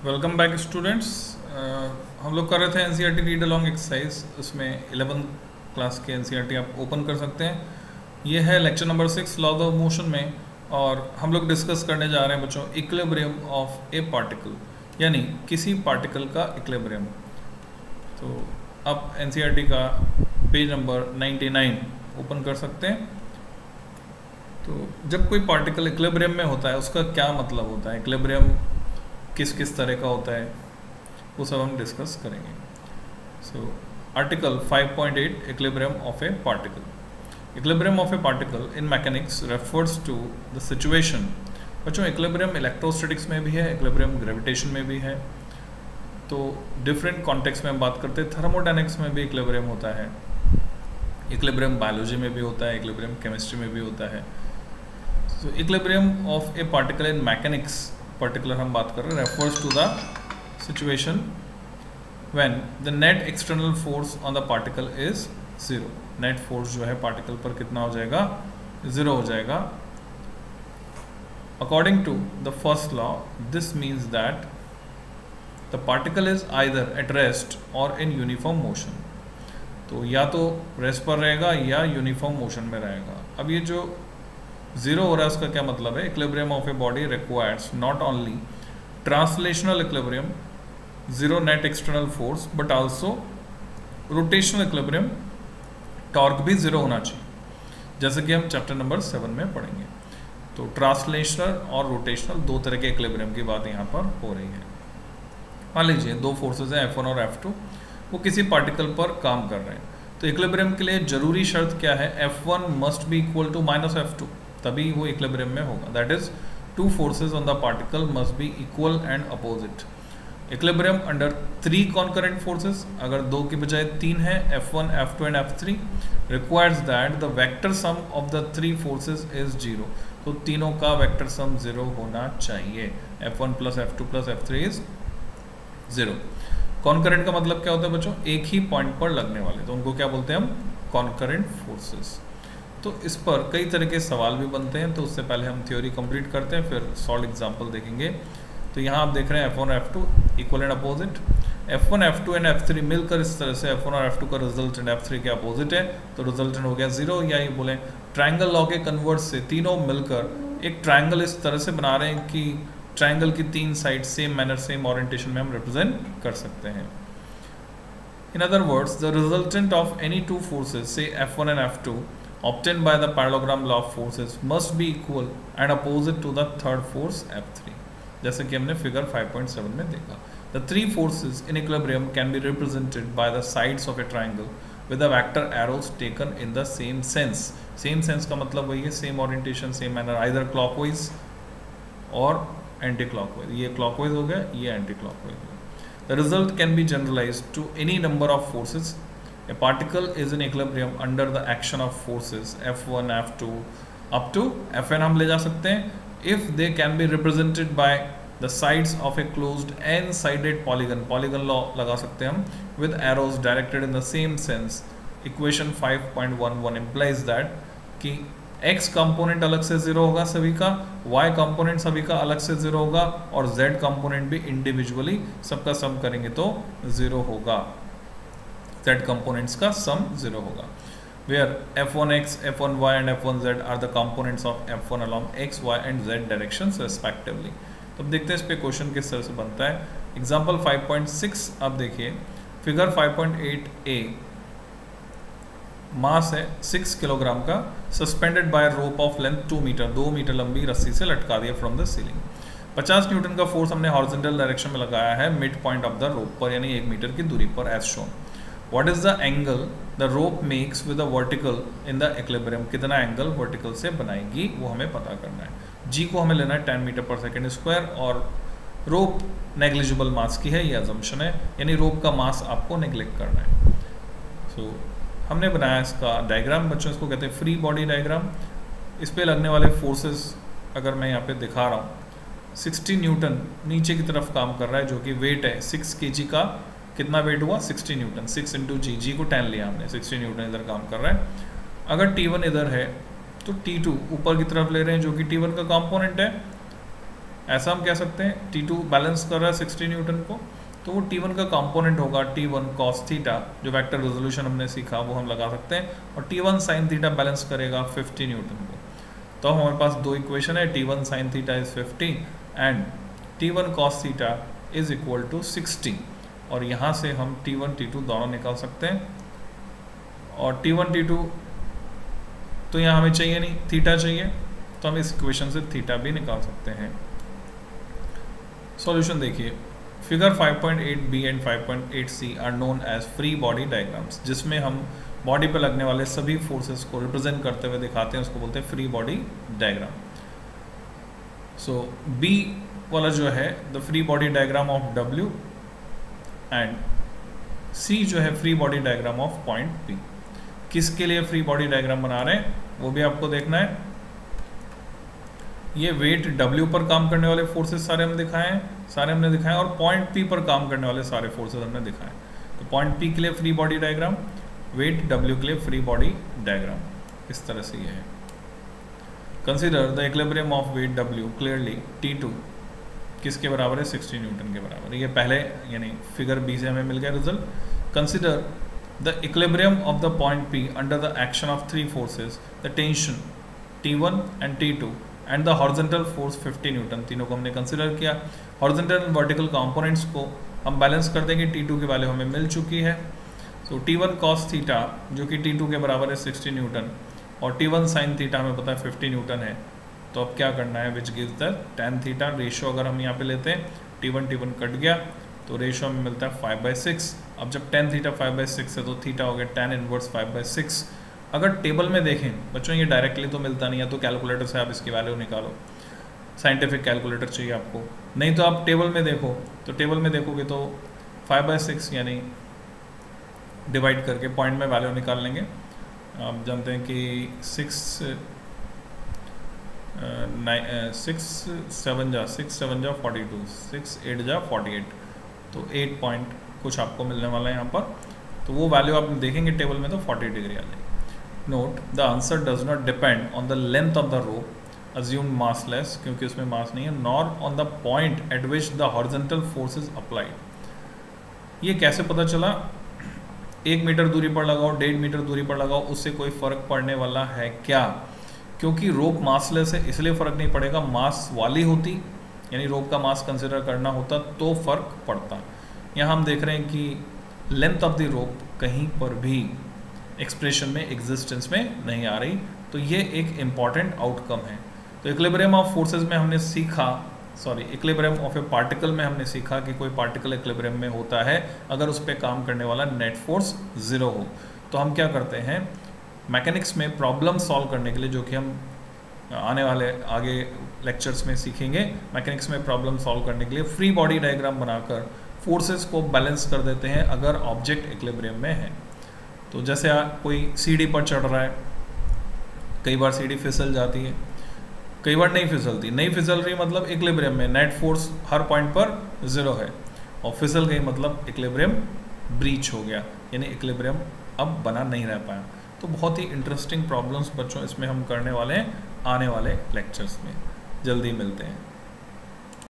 Welcome back students. हम लोग कर रहे थे एनसीईआरटी रीड अलोंग एक्सरसाइज। उसमें 11th क्लास के एनसीईआरटी आप ओपन कर सकते हैं। ये है lecture number 6 law of motion में, और हम लोग डिस्कस करने जा रहे हैं बच्चों इक्विलिब्रियम ऑफ ए पार्टिकल, यानी किसी पार्टिकल का इक्विलिब्रियम। तो आप एनसीईआरटी का पेज नंबर 99 ओपन कर सकते हैं। तो जब कोई पार्टिकल इक्विलिब्रियम में होता है उसका क्या मतलब होता है, इक्विलिब्रियम किस किस तरह का होता है, वो सब हम डिस्कस करेंगे। So article 5.8 equilibrium of a particle. Equilibrium of a particle in mechanics refers to the situation. बच्चों इक्विलिब्रियम इलेक्ट्रोस्टैटिक्स में भी है, इक्विलिब्रियम ग्रेविटेशन में भी है। तो डिफरेंट कॉन्टेक्स्ट में हम बात करते हैं। थर्मोडायनेमिक्स में भी इक्विलिब्रियम होता है, इक्विलिब्रियम बायोलॉजी में भी होता है, इक्विलिब्रियम केमिस्ट्री में भी होता है। So equilibrium of a particle in mechanics particular हम बात कर रहे हैं, refers to the situation when the net external force on the particle is zero. Net force जो है पार्टिकल पर कितना हो जाएगा, जीरो हो जाएगा। According to the first law this means that the particle is either at rest और in uniform motion. तो या तो रेस्ट पर रहेगा या यूनिफॉर्म मोशन में रहेगा। अब ये जो जीरो हो रहा है उसका क्या मतलब है, equilibrium of a body requires not only translational equilibrium, zero net external force, but also rotational equilibrium, torque भी जीरो होना चाहिए, जैसे कि हम चैप्टर नंबर 7 में पढ़ेंगे। तो ट्रांसलेशनल और रोटेशनल दो तरह के इक्विलिब्रियम की बात यहाँ पर हो रही है। मान लीजिए दो फोर्सेज हैं F1 और F2, वो किसी पार्टिकल पर काम कर रहे हैं। तो इक्विलिब्रियम के लिए जरूरी शर्त क्या है, F1 must be equal to minus F2, तभी वो इक्विलिब्रियम में होगा। That is two forces on the particle must be equal and opposite. Equilibrium under 3 concurrent forces, अगर 2 की बजाय 3 है, F1, F2 and F3, requires that the vector sum of the 3 forces is 0। तो तीनों का वेक्टर सम 0 होना चाहिए। F1 plus F2 plus F3 is 0। Concurrent का मतलब क्या होता है बच्चों, एक ही पॉइंट पर लगने वाले, तो उनको क्या बोलते हैं हम, कॉन्करेंट फोर्सेस। तो इस पर कई तरह के सवाल भी बनते हैं, तो उससे पहले हम थ्योरी कंप्लीट करते हैं, फिर सॉल्व एग्जांपल देखेंगे। तो यहाँ आप देख रहे हैं F1 और F2 equal and opposite. F1, F2 and F3 मिलकर इस तरह से F1 और F2 का रिजल्टेंट F3 के अपोजिट है, तो रिजल्टेंट हो गया 0। या ये बोले ट्राइंगल लॉ के कन्वर्ट से तीनों मिलकर एक ट्राइंगल इस तरह से बना रहे हैं कि ट्राइंगल की 3 side same manner same orientation में हम रिप्रेजेंट कर सकते हैं। In other words, the resultant of any two forces, say F1 and F2, obtained by the parallelogram law of forces must be equal and opposite to the third force F3, जैसे कि हमने figure 5.7 में देखा। The three forces in equilibrium can be represented by the sides of a triangle with the vector arrows taken in the same sense. Same sense का मतलब वही है, same orientation, same manner, either clockwise और anti clockwise. ये clockwise हो गया, ये anti clockwise हो गया। The result can be generalized to any number of forces. A particle is in equilibrium under the action of forces F1, F2 up to Fn हम ले जा सकते हैं if they can be represented by the sides of a closed n-sided polygon. Polygon law लगा सकते हैं हम with arrows directed in the same sense. Equation 5.11 implies that कि x कंपोनेंट अलग से 0 होगा सभी का, y कंपोनेंट सभी का अलग से 0 होगा, और z कंपोनेंट भी इंडिविजुअली सबका सम करेंगे तो 0 होगा। z कंपोनेंट्स का सम 0 होगा। Where F1x, F1y and F1z are the components of F1 along x, y and z directions respectively. तो अब देखते हैं इस पे क्वेश्चन किस तरह से बनता है। एग्जाम्पल 5.6 अब देखिए, फिगर 5.8a मास है 6 किलोग्राम का, suspended by rope of length 2 metre, 2 metre लंबी रस्सी से लटका दिया फ्रॉम द सीलिंग। 50 न्यूटन का फोर्स हमने हॉरिजॉन्टल डायरेक्शन में लगाया है mid point of the rope पर, यानी 1 मीटर की दूरी पर as shown. What is the angle the rope makes with the vertical in the equilibrium. कितना एंगल वर्टिकल से बनाएगी वो हमें पता करना है। जी को हमें लेना है 10 मीटर पर सेकेंड स्क्वायर, और रोप नेग्लिजिबल मास की है, ये अजम्पशन है, यानी रोप का मास आपको नेग्लेक्ट करना है। सो हमने बनाया इसका डायग्राम बच्चों, इसको कहते हैं फ्री बॉडी डायग्राम। इस पे लगने वाले फोर्सेस अगर मैं यहाँ पे दिखा रहा हूँ, 60 न्यूटन नीचे की तरफ काम कर रहा है, जो कि वेट है 6 kg का। कितना वेट हुआ, 60 न्यूटन, 6 इंटू जी, जी को 10 लिया हमने, 60 न्यूटन इधर काम कर रहा है। अगर T1 इधर है तो T2 ऊपर की तरफ ले रहे हैं, जो कि T1 का कंपोनेंट है, ऐसा हम कह सकते हैं T2 बैलेंस कर रहा है 60 न्यूटन को, तो वो T1 का कंपोनेंट होगा T1 cos थीटा, जो वेक्टर रेजोल्यूशन हमने सीखा वो हम लगा सकते हैं, और T1 sin थीटा बैलेंस करेगा 50 न्यूटन को। तो हमारे पास दो इक्वेशन है, T1 sin theta is 50 and T1 cos theta is equal to 60, और यहाँ से हम T1 T2 दोनों निकाल सकते हैं। और T1 T2 तो यहाँ हमें चाहिए नहीं, थीटा चाहिए, तो हम इस इक्वेशन से थीटा भी निकाल सकते हैं। सॉल्यूशन देखिए, figure 5.8b and 5.8c are known as free body diagrams, जिसमें हम बॉडी पर लगने वाले सभी फोर्सेस को रिप्रेजेंट करते हुए दिखाते हैं, उसको बोलते हैं free body diagram. So B वाला जो है the free body diagram of W and C जो है free body diagram of point P। किसके लिए फ्री बॉडी डायग्राम बना रहे हैं वो भी आपको देखना है। ये वेट W पर काम करने वाले फोर्सेस सारे हमने दिखाए और पॉइंट P पर काम करने वाले सारे फोर्सेस हमने दिखाए। तो पॉइंट P के लिए free body diagram, weight W के लिए फ्री बॉडी डायग्राम, इस तरह से ये है। Consider the equilibrium of weight W clearly T2 किसके बराबर है, 60 न्यूटन के बराबर है। ये पहले यानी फिगर बी से हमें मिल गया result. Consider the equilibrium of the point P under the action of three forces, the tension T1 and T2 and the horizontal force 50 Newton. तीनों को हमने कंसिडर किया। हॉरिजॉन्टल एंड वर्टिकल कंपोनेंट्स को हम balance कर देंगे, T2 की value हमें मिल चुकी है। सो T1 cos थीटा जो कि T2 के बराबर है 60 न्यूटन, और T1 sin थीटा हमें पता है 50 न्यूटन है। तो अब क्या करना है, which gives the tan theta. Ratio अगर हम यहाँ पे लेते हैं T1 कट गया तो रेशो हमें मिलता है 5/6। अब जब tan थीटा 5/6 है तो थीटा हो गया tan इनवर्स 5/6। अगर टेबल में देखें बच्चों, ये डायरेक्टली तो मिलता नहीं है, तो कैलकुलेटर से आप इसकी वैल्यू निकालो, साइंटिफिक कैलकुलेटर चाहिए आपको, नहीं तो आप टेबल में देखो, तो टेबल में देखोगे तो 5/6 यानी डिवाइड करके पॉइंट में वैल्यू निकाल लेंगे। आप जानते हैं कि 6 7 जा 42, 6 8 जा 48, तो 8 पॉइंट कुछ आपको मिलने वाला है यहाँ पर। तो वो वैल्यू आप देखेंगे टेबल में तो 40 डिग्री आ जाएगी। Note the answer does not depend on the length of the rope assume massless, क्योंकि उसमें मास नहीं है, nor on the point eight which the horizontal force is applied. ये कैसे पता चला, 1 मीटर दूरी पर लगाओ, 1.5 मीटर दूरी पर लगाओ, उससे कोई फर्क पड़ने वाला है क्या? क्योंकि रोप मासलेस है इसलिए फर्क नहीं पड़ेगा। मास वाली होती यानी रोप का मास कंसिडर करना होता तो फर्क पड़ता। यहाँ हम देख रहे हैं कि लेंथ ऑफ द रोप कहीं पर भी एक्सप्रेशन में एग्जिस्टेंस में नहीं आ रही, तो ये एक इम्पॉर्टेंट आउटकम है। तो इक्विलिब्रियम ऑफ फोर्सेस में हमने सीखा, इक्विलिब्रियम ऑफ ए पार्टिकल में हमने सीखा कि कोई पार्टिकल इक्विलिब्रियम में होता है अगर उस पर काम करने वाला नेट फोर्स 0 हो। तो हम क्या करते हैं, मैकेनिक्स में प्रॉब्लम सॉल्व करने के लिए, जो कि हम आने वाले आगे लेक्चर्स में सीखेंगे, मैकेनिक्स में प्रॉब्लम सॉल्व करने के लिए फ्री बॉडी डायग्राम बनाकर फोर्सेस को बैलेंस कर देते हैं अगर ऑब्जेक्ट इक्विलिब्रियम में है। तो जैसे कोई सीढ़ी पर चढ़ रहा है, कई बार सीढ़ी फिसल जाती है, कई बार नहीं फिसलती, नहीं फिसल रही मतलब इक्विलिब्रियम में, नेट फोर्स हर पॉइंट पर 0 है, और फिसल गई मतलब इक्विलिब्रियम ब्रीच हो गया, यानी इक्विलिब्रियम अब बना नहीं रह पाया। तो बहुत ही इंटरेस्टिंग प्रॉब्लम्स बच्चों इसमें हम करने वाले हैं आने वाले लेक्चर्स में। जल्दी मिलते हैं।